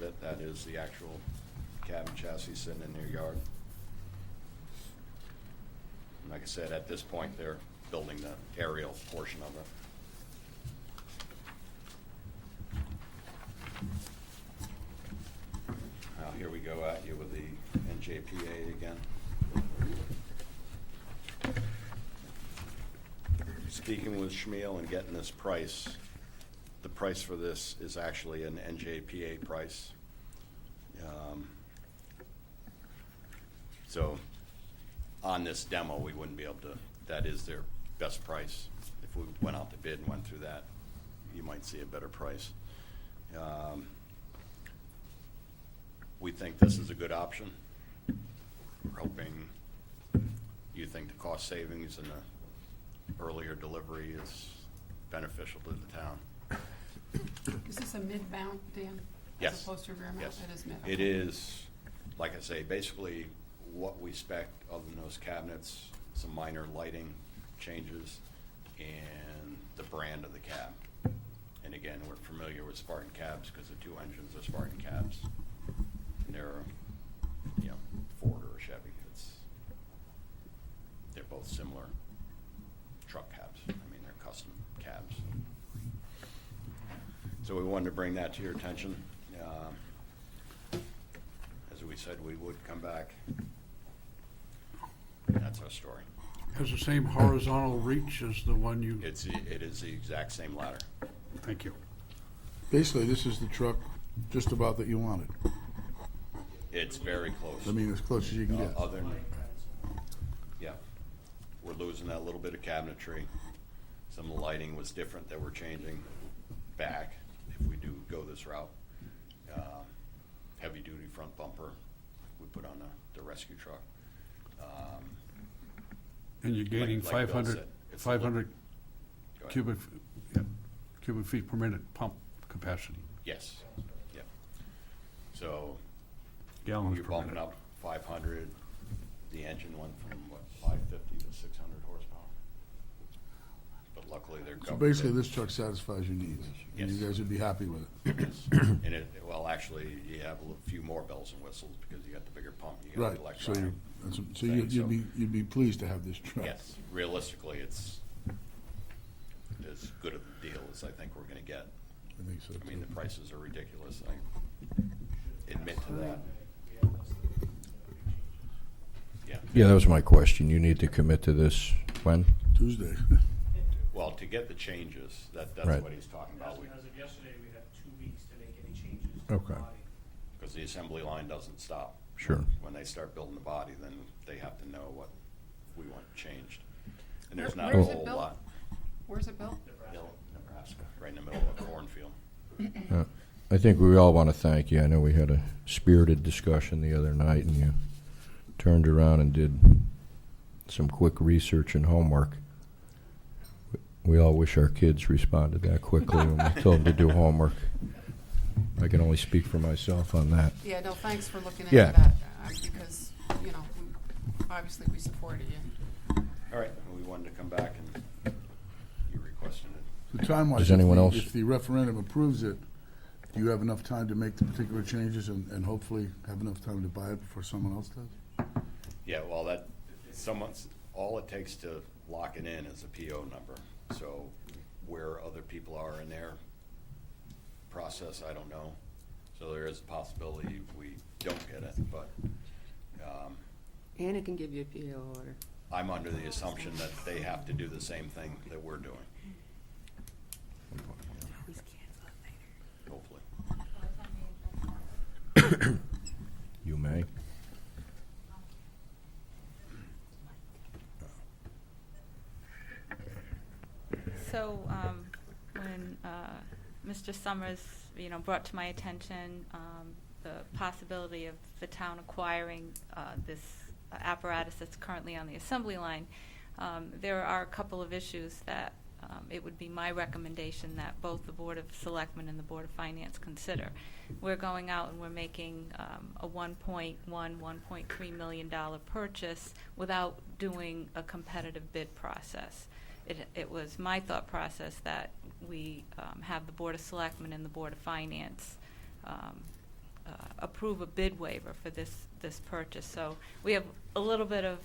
it. That is the actual cab and chassis sitting in their yard. And like I said, at this point, they're building the aerial portion of it. Now, here we go at you with the NJPA again. Speaking with Shmuel and getting this price, the price for this is actually an NJPA price. So on this demo, we wouldn't be able to, that is their best price. If we went out to bid and went through that, you might see a better price. We think this is a good option. We're hoping you think the cost savings and the earlier delivery is beneficial to the town. Is this a mid-mount, Dan? Yes. As opposed to rear mount? Yes. It is mid. It is, like I say, basically what we spec other than those cabinets, some minor lighting changes, and the brand of the cab. And again, we're familiar with Spartan cabs because the two engines are Spartan cabs. And they're, you know, Ford or a Chevy. They're both similar truck cabs. I mean, they're custom cabs. So we wanted to bring that to your attention. As we said, we would come back. That's our story. Has the same horizontal reach as the one you, It is the exact same ladder. thank you. Basically, this is the truck just about that you wanted. It's very close. I mean, as close as you can get. Other than, yeah, we're losing that little bit of cabinetry. Some of the lighting was different that we're changing back if we do go this route. Heavy duty front bumper we put on the rescue truck. And you're gaining like Bill 500, said, it's a little- 500 Go ahead. cubic feet per minute pump capacity, Yes, yeah. So gallons you're per bumping minute. up 500. The engine went from, what, 550 to 600 horsepower. But luckily they're So covered. basically, this truck satisfies your needs. And Yes. you guys would be happy with it. Yes. And it, well, actually, you have a few more bells and whistles because you got the bigger pump, you got Right, the so electronic. you'd be pleased to have this truck. Yes, realistically, it's as good a deal as I think we're gonna get. I think so, I mean, the too. prices are ridiculous, I admit to that. Yeah, Yeah, that was my question. You need to commit to this when? Tuesday. well, to get the changes, that's Right. what he's talking about. As of yesterday, we have 2 weeks to make any changes to Okay. the body. Because the assembly line doesn't stop. Sure. When they start building the body, then they have to know what we want changed. And there's Where- not a where's it whole built? lot. Where's it built? Nebraska, right in the middle of a cornfield. I think we all want to thank you. I know we had a spirited discussion the other night, and you turned around and did some quick research and homework. We all wish our kids responded that quickly when we told them to do homework. I can only speak for myself on that. Yeah, no, thanks for looking into Yeah. that, because, you know, obviously we supported you. All right, we wanted to come back and you requested it. So time-wise, Does anyone else? if the referendum approves it, do you have enough time to make the particular changes and hopefully have enough time to buy it before someone else does? Yeah, well, all it takes to lock it in is a PO number. So where other people are in their process, I don't know. So there is a possibility we don't get it, but Anna can give you a PO order. I'm under the assumption that they have to do the same thing that we're doing, hopefully. You may. So when Mr. Summers, brought to my attention the possibility of the town acquiring this apparatus that's currently on the assembly line, there are a couple of issues that it would be my recommendation that both the Board of Selectmen and the Board of Finance consider. We're going out and we're making a $1.3 million purchase without doing a competitive bid process. It was my thought process that we have the Board of Selectmen and the Board of Finance approve a bid waiver for this purchase. So we have a little bit of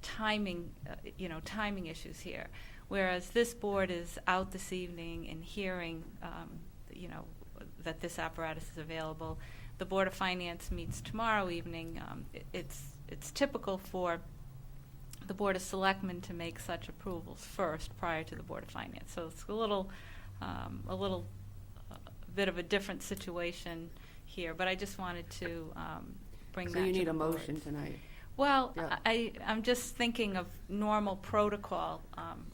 timing, timing issues here. Whereas this board is out this evening and hearing, that this apparatus is available. The Board of Finance meets tomorrow evening. It's typical for the Board of Selectmen to make such approvals first prior to the Board of Finance. So it's a little bit of a different situation here, but I just wanted to bring that So to you need the a motion board. tonight. Well, Yeah. I'm just thinking of normal protocol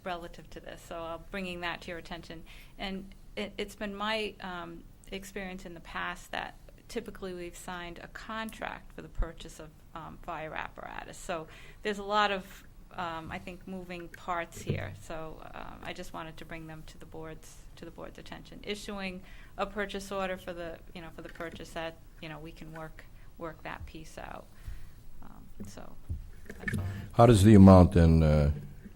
relative to this, so I'm bringing that to your attention. And it's been my experience in the past that typically we've signed a contract for the purchase of fire apparatus. So there's a lot of, I think, moving parts here. So I just wanted to bring them to the board's attention. Issuing a purchase order for the purchase, that we can work that piece out. So that's all. How does the amount then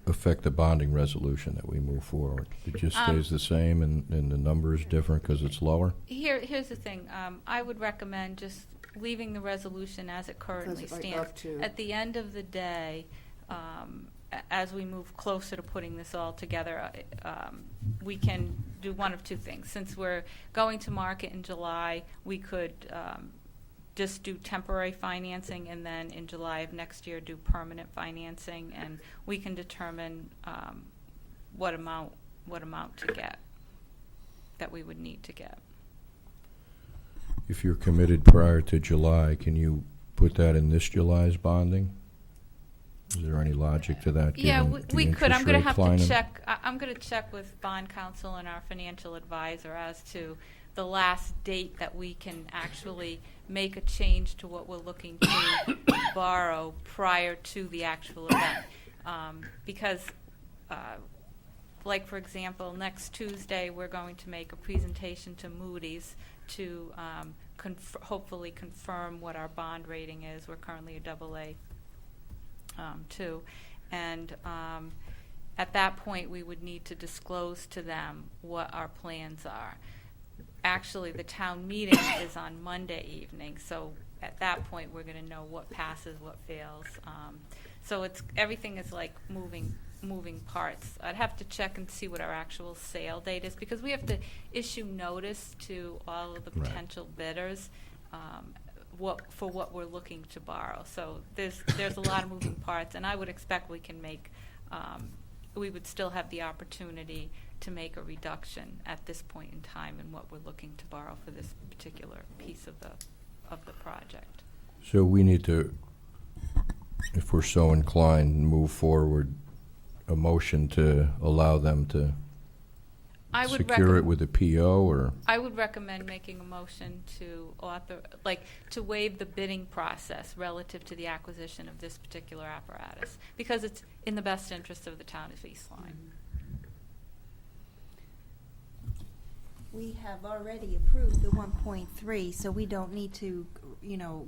affect the bonding resolution that we move forward? It just stays the same and the number is different because it's lower? Here's the thing. I would recommend just leaving the resolution as it currently Because, like, stands. up to- At the end of the day, as we move closer to putting this all together, we can do one of two things. Since we're going to market in July, we could just do temporary financing, and then in July of next year do permanent financing, and we can determine what amount to get, that we would need to get. If you're committed prior to July, can you put that in this July's bonding? Is there any logic to that? Yeah, given the we could. I'm interest going to rate have to climbing? check. I'm going to check with bond counsel and our financial advisor as to the last date that we can actually make a change to what we're looking to borrow prior to the actual event. Because, like, for example, next Tuesday, we're going to make a presentation to Moody's to hopefully confirm what our bond rating is. We're currently a AA. Too. And at that point, we would need to disclose to them what our plans are. Actually, the town meeting is on Monday evening, so at that point, we're going to know what passes, what fails. So everything is like moving parts. I'd have to check and see what our actual sale date is, because we have to issue notice to all of the Right. potential bidders. For what we're looking to borrow. So there's a lot of moving parts, and I would expect we can make, we would still have the opportunity to make a reduction at this point in time in what we're looking to borrow for this particular piece of the project. So we need to, if we're so inclined, move forward a motion to allow them to I would secure it with a PO, or? I would recommend making a motion to to waive the bidding process relative to the acquisition of this particular apparatus, because it's in the best interest of the town of East Lyme. We have already approved the 1.3, so we don't need to,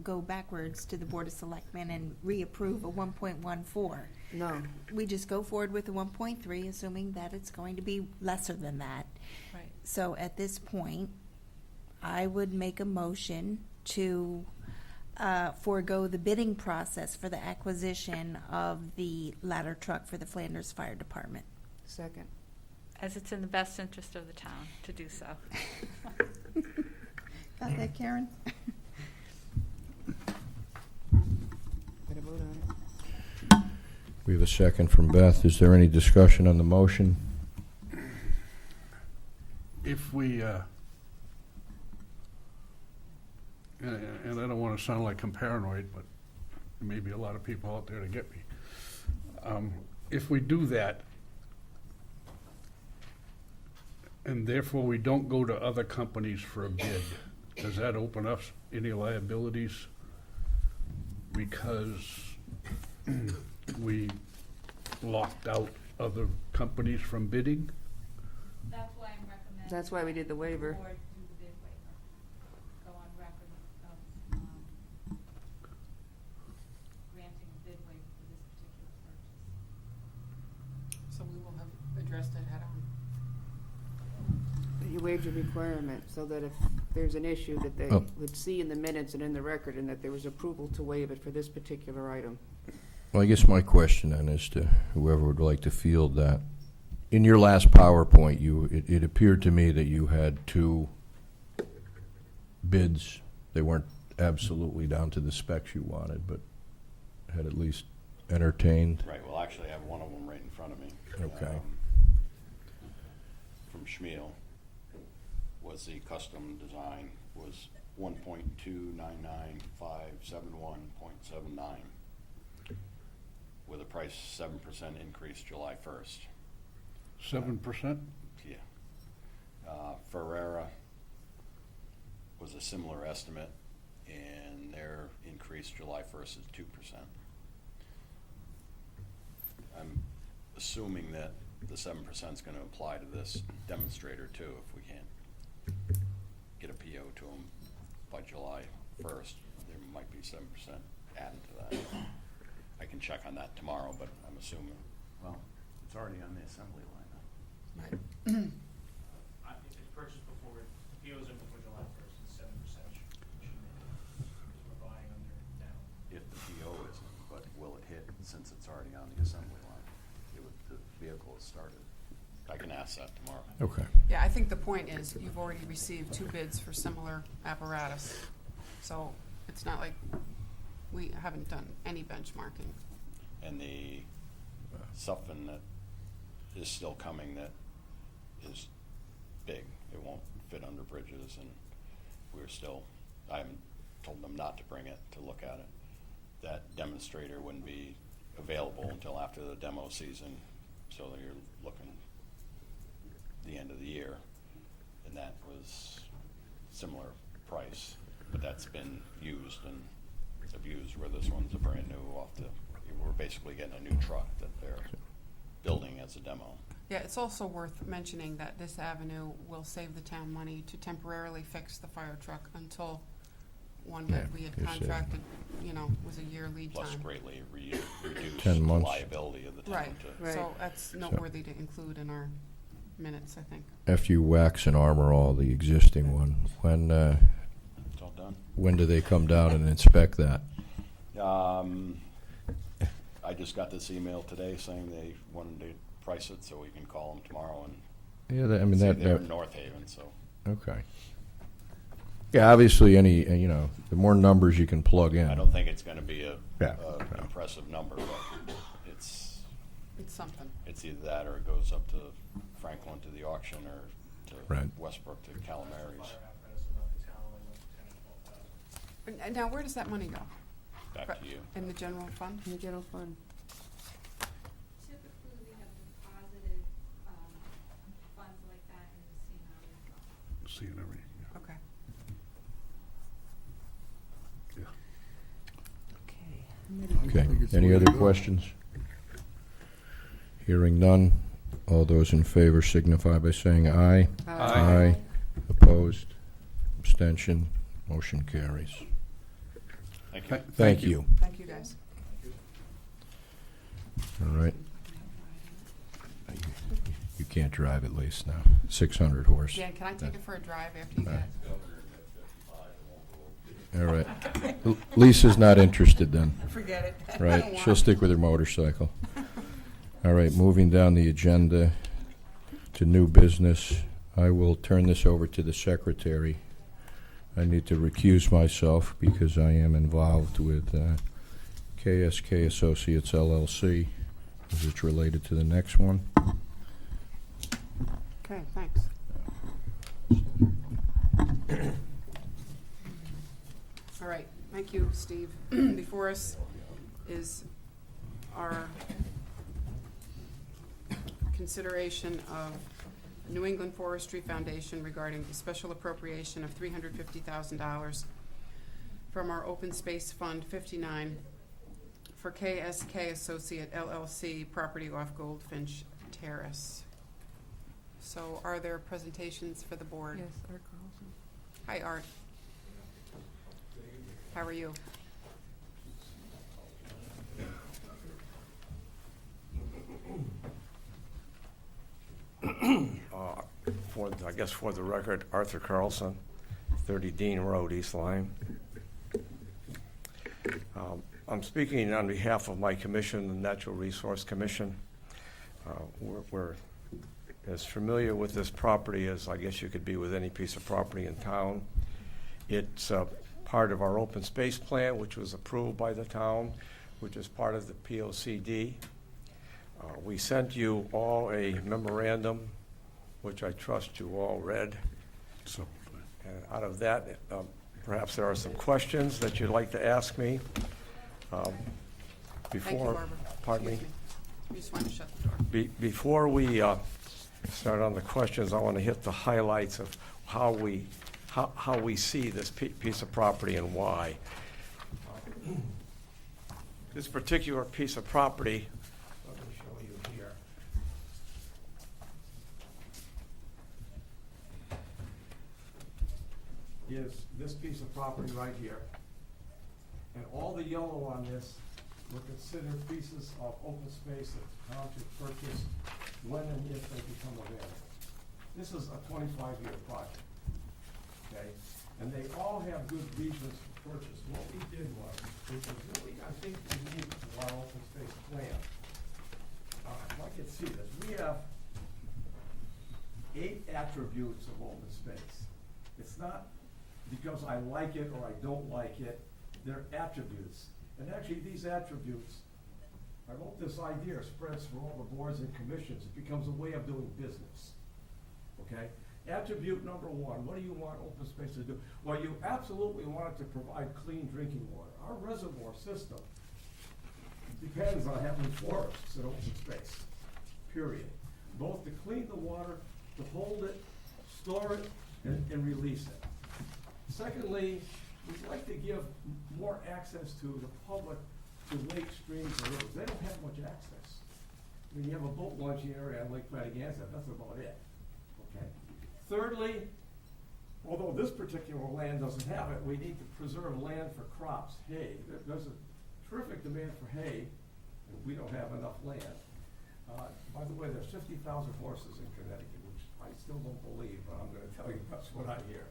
go backwards to the Board of Selectmen and reapprove a 1.14. No. We just go forward with the 1.3, assuming that it's going to be lesser than that. Right. So at this point, I would make a motion to forego the bidding process for the acquisition of the ladder truck for the Flanders Fire Department. Second. As it's in the best interest of the town to do so. Got that, Karen? Better vote on it. We have a second from Beth. Is there any discussion on the motion? If we, and I don't want to sound like I'm paranoid, but there may be a lot of people out there to get me. If we do that, and therefore we don't go to other companies for a bid, does that open up any liabilities? Because we locked out other companies from bidding? That's why I'm recommending. That's why we did the waiver. Board do the bid waiver. Go on record of granting a bid waiver for this particular purchase. So we will have addressed it head on. You waived your requirement so that if there's an issue, that they Oh. would see in the minutes and in the record, and that there was approval to waive it for this particular item. Well, I guess my question then is to whoever would like to field that. In your last PowerPoint, it appeared to me that you had 2 bids. They weren't absolutely down to the specs you wanted, but had at least entertained. Right, well, actually, I have one of them right in front of me. Okay. From Schmiel, was the custom design, was 1.299571.79, with a price 7% increase July 1st. 7%? Yeah. Ferrera was a similar estimate, and their increase July 1st is 2%. I'm assuming that the 7% is going to apply to this demonstrator too, if we can't get a PO to them by July 1st. There might be 7% added to that. I can check on that tomorrow, but I'm assuming, well, it's already on the assembly line. Right. If it's purchased before, PO's in before July 1st, it's 7%. Because we're buying under now. If the PO isn't, but will it hit since it's already on the assembly line? The vehicle is started. I can ask that tomorrow. Okay. Yeah, I think the point is, you've already received 2 bids for similar apparatus. So it's not like we haven't done any benchmarking. And the something that is still coming that is big. It won't fit under bridges, and I haven't told them not to bring it to look at it. That demonstrator wouldn't be available until after the demo season, so you're looking the end of the year, and that was similar price, but that's been used and abused, where this one's a brand new we're basically getting a new truck that they're building as a demo. Yeah, it's also worth mentioning that this avenue will save the town money to temporarily fix the fire truck until one that we had Yeah, you're contracted, was a year lead Plus time. greatly reduce 10 the months. liability of the town Right, to. Right. so that's noteworthy to include in our minutes, I think. After you wax and armor all the existing one, It's all done. when do they come down and inspect that? I just got this email today saying they wanted to price it, so we can call them tomorrow and Yeah, see that they're in North Haven, so. okay. Yeah, obviously, the more numbers you can plug in. I don't think it's gonna be a Yeah. impressive number, but it's Something. either that or it goes up to Franklin to the auction or to Right. Westbrook to Calamary's. Fire apparatus is about the town, like, up to 10 or 12,000. And now, where does that money go? Back to you. In the general fund? In the general fund. Typically, we have deposited funds like that in the CNRE fund. CNRE, yeah. Okay. Okay. I think it's the Any way other to go. questions? Hearing none. All those in favor signify by saying aye. Aye. Opposed? Abstention? Motion carries. Thank you. Thank you. Thank you, guys. All right. You can't drive at least now. 600 horse. Dan, can I take it for a drive after you get it? All right. Lisa's not interested then, Forget it. I don't right? want She'll it. stick with her motorcycle. All right, moving down the agenda to new business. I will turn this over to the secretary. I need to recuse myself because I am involved with KSK Associates LLC, as it's related to the next one. Okay, thanks. All right, thank you, Steve. Before us is our consideration of New England Forestry Foundation regarding the special appropriation of $350,000 from our Open Space Fund 59 for KSK Associate LLC property off Goldfinch Terrace. So are there presentations for the board? Yes, Art Carlson. Hi, Art. How are you? For the record, Arthur Carlson, 30 Dean Road, East Lyme. I'm speaking on behalf of my commission, the Natural Resource Commission. We're as familiar with this property as I guess you could be with any piece of property in town. It's part of our open space plan, which was approved by the town, which is part of the POCD. We sent you all a memorandum, which I trust you all read. So, And out of that, perhaps there are some questions that you'd like to ask me. Thank you, Before, Barbara. pardon me? Excuse me. We just wanted to shut the door. Before we start on the questions, I want to hit the highlights of how we see this piece of property and why. This particular piece of property, let me show you here. Is this piece of property right here. And all the yellow on this were considered pieces of open space that the town should purchase when and if they become available. This is a 25-year project, okay? And they all have good reasons for purchase. What we did was, which was really, I think, unique to our open space plan. If I can see this, we have 8 attributes of open space. It's not because I like it or I don't like it, they're attributes. And actually, these attributes, I hope this idea spreads through all the boards and commissions. It becomes a way of doing business, okay? Attribute number 1, what do you want open space to do? Well, you absolutely want it to provide clean drinking water. Our reservoir system depends on having forests and open space, period. Both to clean the water, to hold it, store it, and release it. Secondly, we'd like to give more access to the public to lakes, streams, and rivers. They don't have much access. I mean, you have a boat launching area on Lake Patagonia, that's about it, okay? Thirdly, although this particular land doesn't have it, we need to preserve land for crops, hay. There's a terrific demand for hay, and we don't have enough land. By the way, there's 50,000 horses in Connecticut, which I still don't believe, but I'm gonna tell you that's what I hear.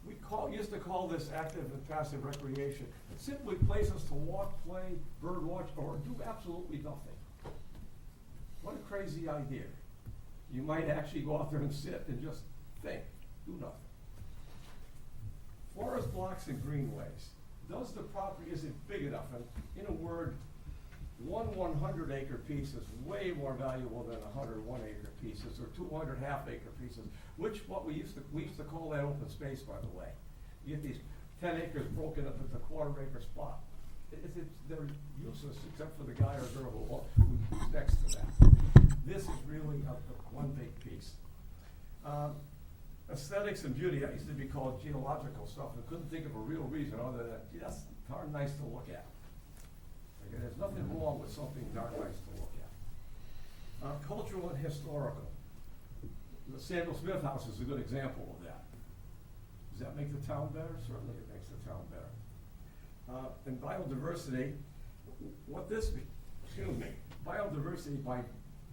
We used to call this active and passive recreation. It's simply places to walk, play, bird watch, or do absolutely nothing. What a crazy idea. You might actually go out there and sit and just think, do nothing. Forest blocks and greenways. Does the property, is it big enough? And in a word, one 100-acre piece is way more valuable than 100 one-acre pieces or 200 half-acre pieces, which we used to call that open space, by the way. You get these 10 acres broken up into quarter-acre spot. They're useless except for the guy or girl who's next to that. This is really one big piece. Aesthetics and beauty, that used to be called geological stuff. I couldn't think of a real reason other than, gee, that's darn nice to look at. Okay, there's nothing wrong with something darn nice to look at. Cultural and historical. The Samuel Smith House is a good example of that. Does that make the town better? Certainly it makes the town better. And biodiversity, biodiversity by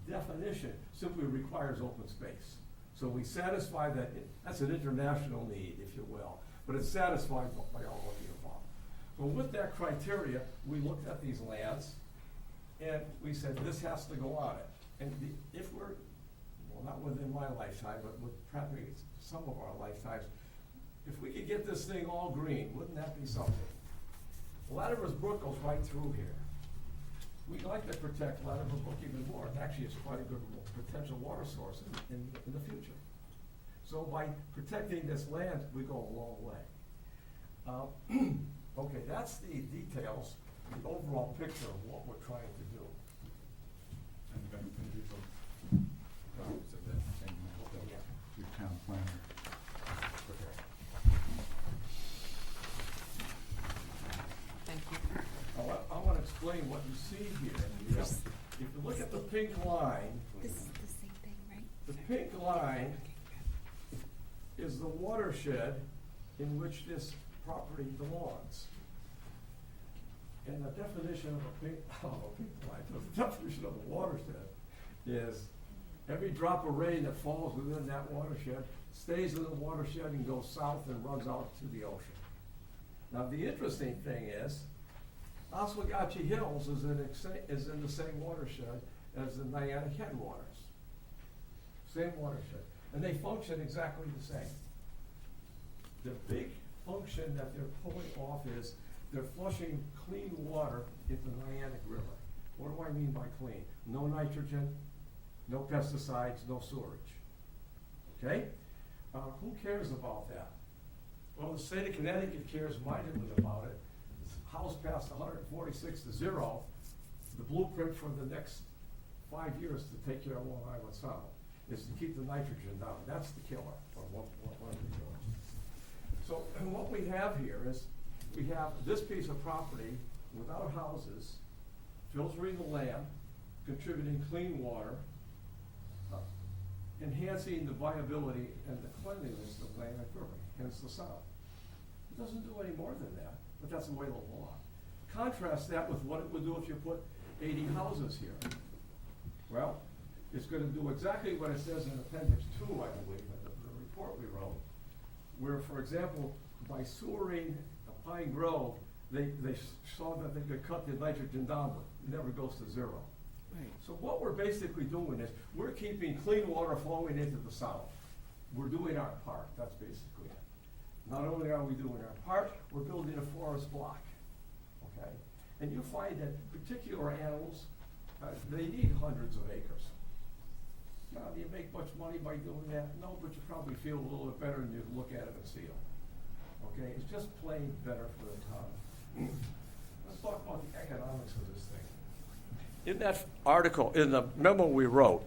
definition simply requires open space. So we satisfy that, that's an international need, if you will, but it's satisfied by all of the above. So with that criteria, we looked at these lands and we said, this has to go on it. And if we're, well, not within my lifetime, but with probably some of our lifetimes, if we could get this thing all green, wouldn't that be something? Latimer's Brook goes right through here. We'd like to protect Latimer Brook even more. Actually, it's quite a good potential water source in the future. So by protecting this land, we go a long way. Okay, that's the details, the overall picture of what we're trying to do. Your town planner. Thank you. I want to explain what you see here. If you look at the pink line, This is the same thing, right? the pink line is the watershed in which this property belongs. And the definition of a pink line, the definition of a watershed is every drop of rain that falls within that watershed stays in the watershed and goes south and runs out to the ocean. Now, the interesting thing is, Oswegatchie Hills is in the same watershed as the Niantic headwaters. Same watershed. And they function exactly the same. The big function that they're pulling off is they're flushing clean water into the Niantic River. What do I mean by clean? No nitrogen, no pesticides, no sewerage. Okay? Who cares about that? Well, the state of Connecticut cares mightily about it. The House passed 146 to 0, the blueprint for the next 5 years to take care of Long Island Sound is to keep the nitrogen down. That's the killer, or one of the killers. So and what we have here is we have this piece of property without houses, filtering the land, contributing clean water, enhancing the viability and the cleanliness of Atlantic River, hence the sound. It doesn't do any more than that, but that's the way of the law. Contrast that with what it would do if you put 80 houses here. Well, it's going to do exactly what it says in Appendix 2, I believe, in the report we wrote, where, for example, by sewering Pine Grove, they saw that they could cut the nitrogen down, but it never goes to 0. Right. So what we're basically doing is, we're keeping clean water flowing into the south. We're doing our part, that's basically it. Not only are we doing our part, we're building a forest block, okay? And you find that particular animals, they need hundreds of acres. Now, do you make much money by doing that? No, but you probably feel a little bit better when you look at it and see it. Okay, it's just plain better for the town. Let's talk about the economics of this thing. In that article, in the memo we wrote,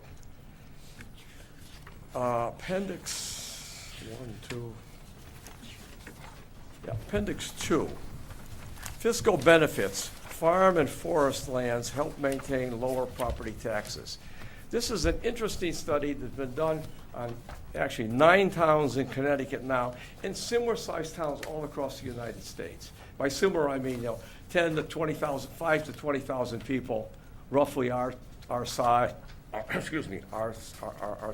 Appendix 2, fiscal benefits, farm and forest lands help maintain lower property taxes. This is an interesting study that's been done on actually 9 towns in Connecticut now, and similar-sized towns all across the United States. By similar, I mean 10 to 20,000, 5 to 20,000 people, roughly our size. Our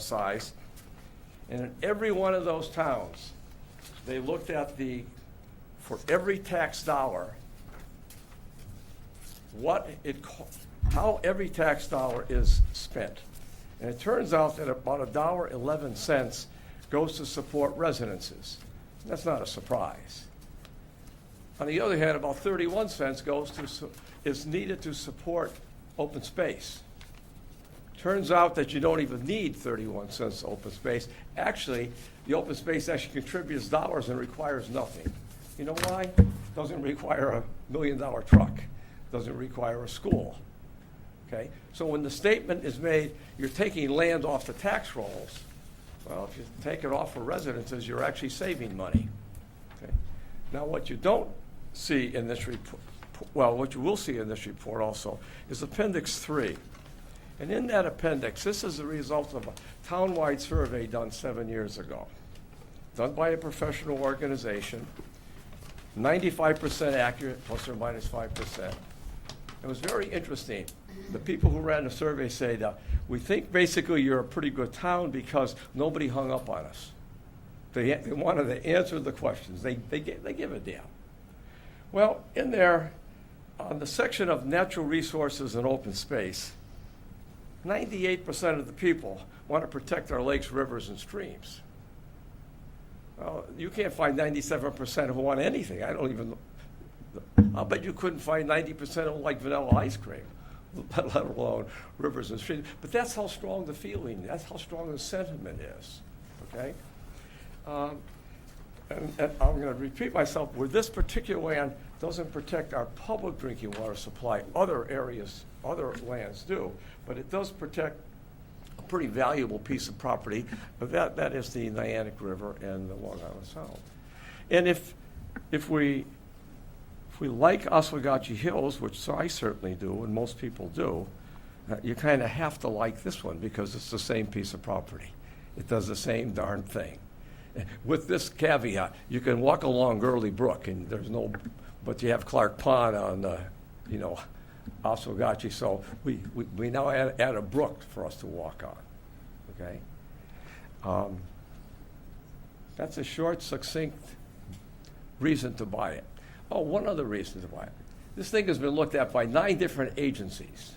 size. And in every one of those towns, they looked at for every tax dollar, how every tax dollar is spent. And it turns out that about $1.11 goes to support residences. That's not a surprise. On the other hand, about 31 cents is needed to support open space. Turns out that you don't even need 31 cents open space. Actually, the open space actually contributes dollars and requires nothing. You know why? Doesn't require a $1 million truck. Doesn't require a school. Okay? So when the statement is made, you're taking land off the tax rolls, well, if you take it off for residences, you're actually saving money. Okay? Now, what you don't see in this report, well, what you will see in this report also, is Appendix 3. And in that appendix, this is the result of a town-wide survey done 7 years ago, done by a professional organization, 95% accurate, plus or minus 5%. It was very interesting. The people who ran the survey said, we think basically you're a pretty good town because nobody hung up on us. They wanted to answer the questions. They give a damn. Well, in there, on the section of natural resources and open space, 98% of the people want to protect our lakes, rivers, and streams. Well, you can't find 97% who want anything. I'll bet you couldn't find 90% who like vanilla ice cream, let alone rivers and streams. But that's how strong the feeling, that's how strong the sentiment is, okay? And I'm going to repeat myself, where this particular land doesn't protect our public drinking water supply, other areas, other lands do, but it does protect a pretty valuable piece of property, but that is the Niantic River and the Long Island Sound. And if we like Oswegatchie Hills, which I certainly do, and most people do, you kind of have to like this one because it's the same piece of property. It does the same darn thing. With this caveat, you can walk along Gurley Brook, and but you have Clark Pond on, Oswegatchie, so we now add a brook for us to walk on, okay? That's a short, succinct reason to buy it. Oh, one other reason to buy it. This thing has been looked at by 9 different agencies.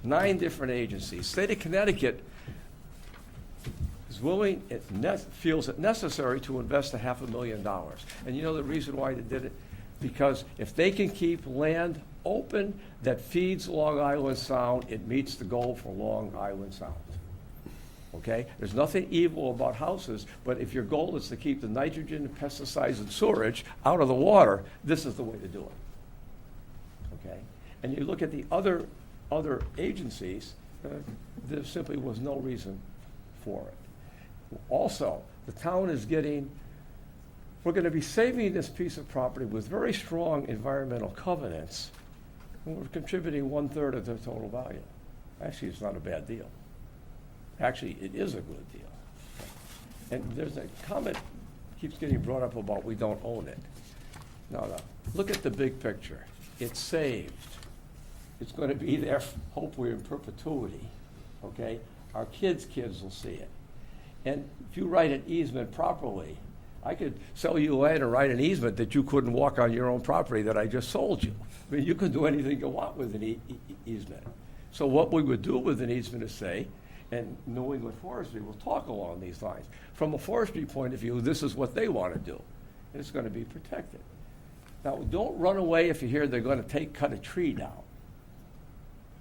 9 different agencies. State of Connecticut is willing, feels it necessary to invest $500,000. And you know the reason why they did it? Because if they can keep land open that feeds Long Island Sound, it meets the goal for Long Island Sound. Okay? There's nothing evil about houses, but if your goal is to keep the nitrogen, pesticides, and sewerage out of the water, this is the way to do it. Okay? And you look at the other agencies, there simply was no reason for it. Also, the town is getting, we're going to be saving this piece of property with very strong environmental covenants, and we're contributing 1/3 of the total value. Actually, it's not a bad deal. Actually, it is a good deal. And there's a comment keeps getting brought up about we don't own it. No. Look at the big picture. It's saved. It's going to be there, hopefully, in perpetuity. Okay? Our kids' will see it. And if you write an easement properly, I could sell you land and write an easement that you couldn't walk on your own property that I just sold you. I mean, you can do anything you want with an easement. So what we would do with an easement is say, and New England Forestry will talk along these lines. From a forestry point of view, this is what they want to do, and it's going to be protected. Now, don't run away if you hear they're going to cut a tree down.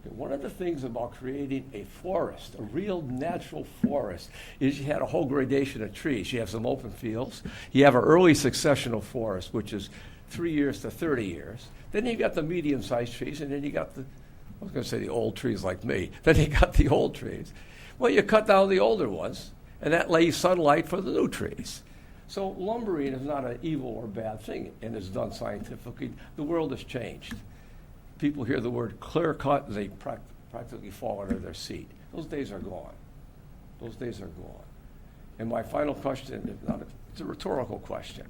Okay, one of the things about creating a forest, a real natural forest, is you had a whole gradation of trees. You have some open fields. You have an early successional forest, which is 3 years to 30 years. Then you got the medium-sized trees, and then you got the, I was going to say the old trees like me. Then you got the old trees. Well, you cut down the older ones, and that lays sunlight for the new trees. So lumbering is not an evil or bad thing, and it's done scientifically. The world has changed. People hear the word clear cut, and they practically fall under their seat. Those days are gone. Those days are gone. And my final question, it's a rhetorical question,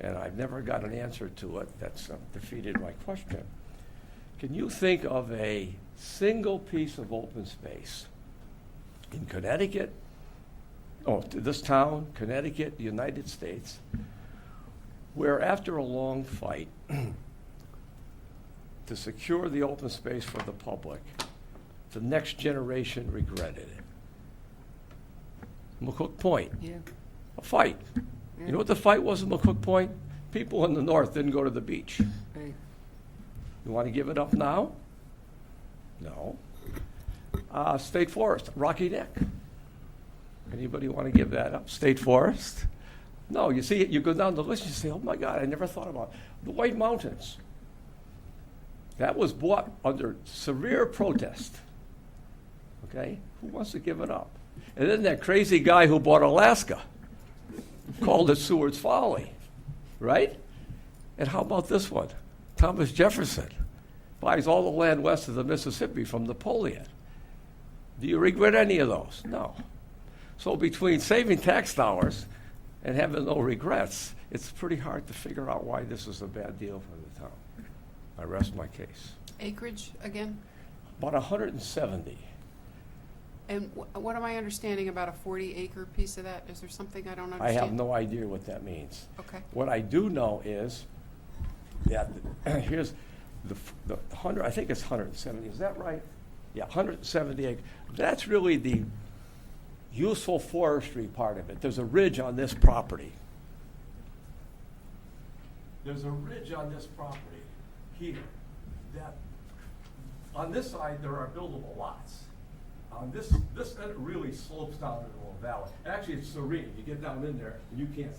and I've never got an answer to it. That's defeated my question. Can you think of a single piece of open space in Connecticut, this town, Connecticut, the United States, where after a long fight to secure the open space for the public, the next generation regretted it? McCook Point, Yeah. a fight. You know what the fight was at McCook Point? People in the north didn't go to the beach. Right. You want to give it up now? No. State Forest, Rocky Neck. Anybody want to give that up? State Forest? No, you see it, you go down the list, you say, oh my God, I never thought about it. The White Mountains. That was bought under severe protest. Okay? Who wants to give it up? And then that crazy guy who bought Alaska called it Seward's Folly, right? And how about this one? Thomas Jefferson buys all the land west of the Mississippi from Napoleon. Do you regret any of those? No. So between saving tax dollars and having no regrets, it's pretty hard to figure out why this is a bad deal for the town. I rest my case. Acreage again? About 170. And what am I understanding about a 40-acre piece of that? Is there something I don't I understand? have no idea what that means. Okay. What I do know is that here's the 100, I think it's 170, is that right? Yeah, 170 acres. That's really the useful forestry part of it. There's a ridge on this property. There's a ridge on this property here that on this side there are buildable lots. On this end it really slopes down into a valley. Actually, it's serene. You get down in there and you can't